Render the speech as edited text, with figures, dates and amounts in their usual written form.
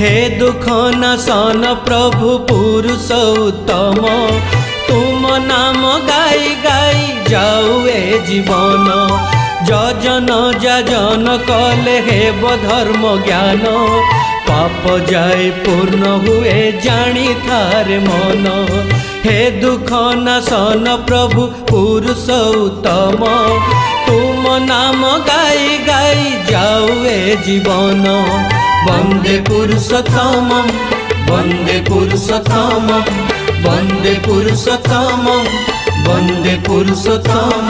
हे दुख नाशन प्रभु पुरुष उत्तम, तुम नाम गाई गाई जाऊ ए जीवन। जजन जाजन कले हेब धर्म ज्ञान, पाप जाए पूर्ण हुए जानी थारे मन। हे दुख नाशन प्रभु पुरुष उत्तम, तुम नाम गाई गाई जाऊ ए जीवन। वंदे पुरुषोत्तम वंदे पुरुषोत्तम वंदे पुरुषोत्तम वंदे पुरुषोत्तम।